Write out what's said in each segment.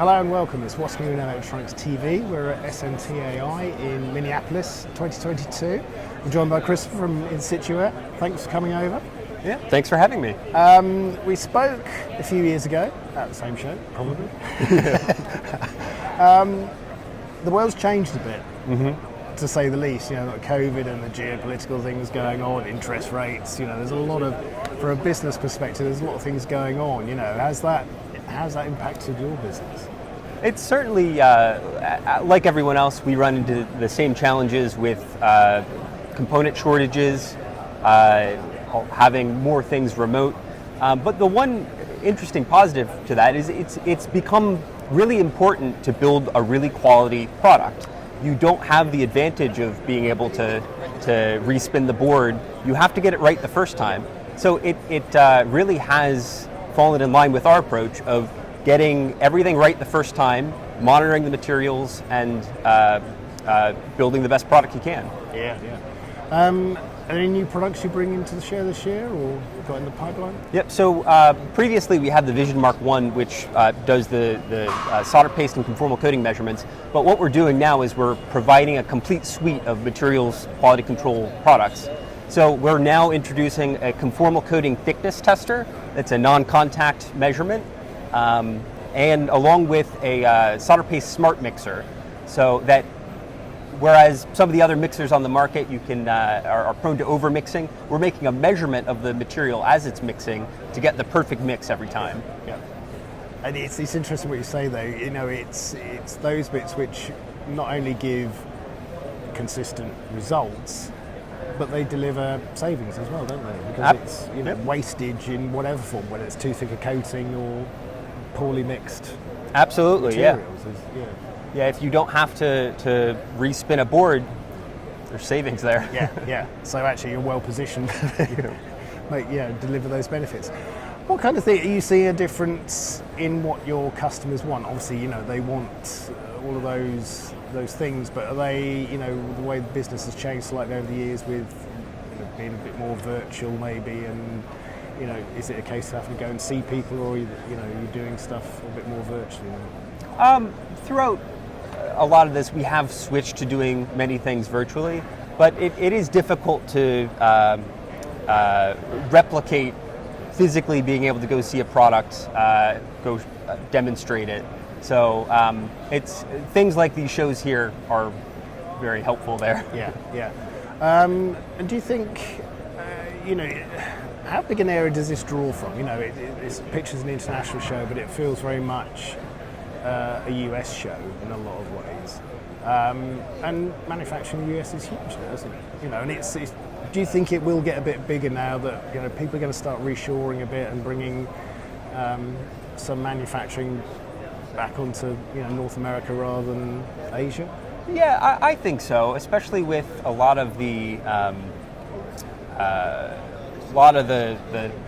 Hello and welcome. It's What's New in Electronics TV. We're at SMTA in Minneapolis 2022. I'm joined by Christopher from Insituware. Thanks for coming over. Yeah, thanks for having me. We spoke a few years ago at the same show, probably. The world's changed a bit, to say the least. You know, like COVID and the geopolitical things going on, interest rates. You know, there's a lot of, from a business perspective, there's a lot of things going on. You know, how's that impacted your business? It's certainly, like everyone else, we run into the same challenges with component shortages, having more things remote. But the one interesting positive to that is it's become really important to build a really quality product. You don't have the advantage of being able to respin the board. You have to get it right the first time. So it really has fallen in line with our approach of getting everything right the first time, monitoring the materials, and building the best product you can. Yeah. Any new products you bring into the show this year, or got in the pipeline? Yep. So previously we had the Vision Mark 1, which does the solder paste and conformal coating measurements. But what we're doing now is we're providing a complete suite of materials quality control products. So we're now introducing a conformal coating thickness tester. That's a non-contact measurement, and along with a solder paste smart mixer, so that whereas some of the other mixers on the market you can are prone to over mixing, we're making a measurement of the material as it's mixing to get the perfect mix every time. Yeah. And it's interesting what you say though. You know, it's those bits which not only give consistent results, but they deliver savings as well, don't they? Because it's wastage in whatever form, whether it's too thick a coating or poorly mixed. Absolutely, materials. Yeah, if you don't have to respin a board, there's savings there. Yeah. So actually, you're well positioned to deliver those benefits. What kind of thing are you seeing a difference in what your customers want? Obviously, you know they want all of those things, but are they, you know, the way the business has changed slightly over the years with being a bit more virtual maybe, and you know, is it a case of having to go and see people, or you're doing stuff a bit more virtually? Throughout a lot of this, we have switched to doing many things virtually, but it is difficult to replicate physically being able to go see a product, go demonstrate it. So it's things like these shows here are very helpful there. Yeah. And do you think, how big an area does this draw from? You know, it's pictures an international show, but it feels very much a US show in a lot of ways. And manufacturing in the US is huge now, isn't it? You know, and it's do you think it will get a bit bigger now that people are going to start reshoring a bit and bringing some manufacturing back onto North America rather than Asia? Yeah, I think so, especially with a lot of the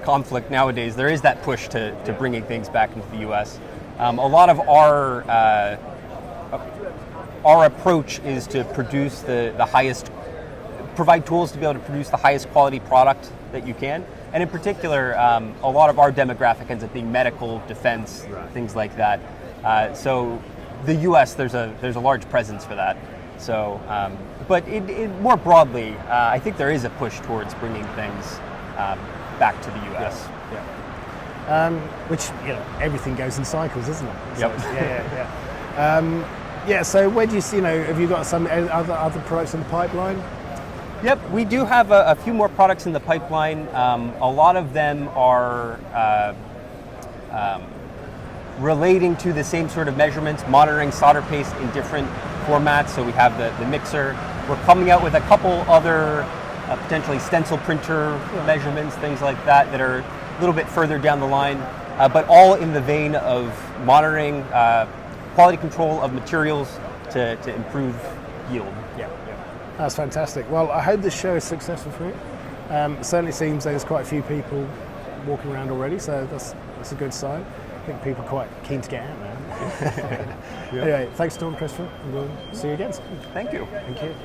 conflict nowadays. There is that push to bringing things back into the U.S. A lot of our approach is to produce the highest, provide tools to be able to produce the highest quality product that you can. And in particular, a lot of our demographic ends up being medical, defense, things like that. So the U.S., there's a large presence for that. So, but more broadly, I think there is a push towards bringing things back to the U.S. Yeah. Which everything goes in cycles, isn't it? So, yeah. So where do you see? Have you got some other products in the pipeline? Yep, we do have a few more products in the pipeline. A lot of them are relating to the same sort of measurements, monitoring solder paste in different formats. So we have the mixer. We're coming out with a couple other potentially stencil printer measurements, things like that are a little bit further down the line, but all in the vein of monitoring quality control of materials to improve yield. Yeah. That's fantastic. Well, I hope this show is successful for you. It certainly seems there's quite a few people walking around already, so that's a good sign. I think people are quite keen to get out now. Anyway, thanks Tom, Christopher, and we'll see you again soon. Thank you. Thank you.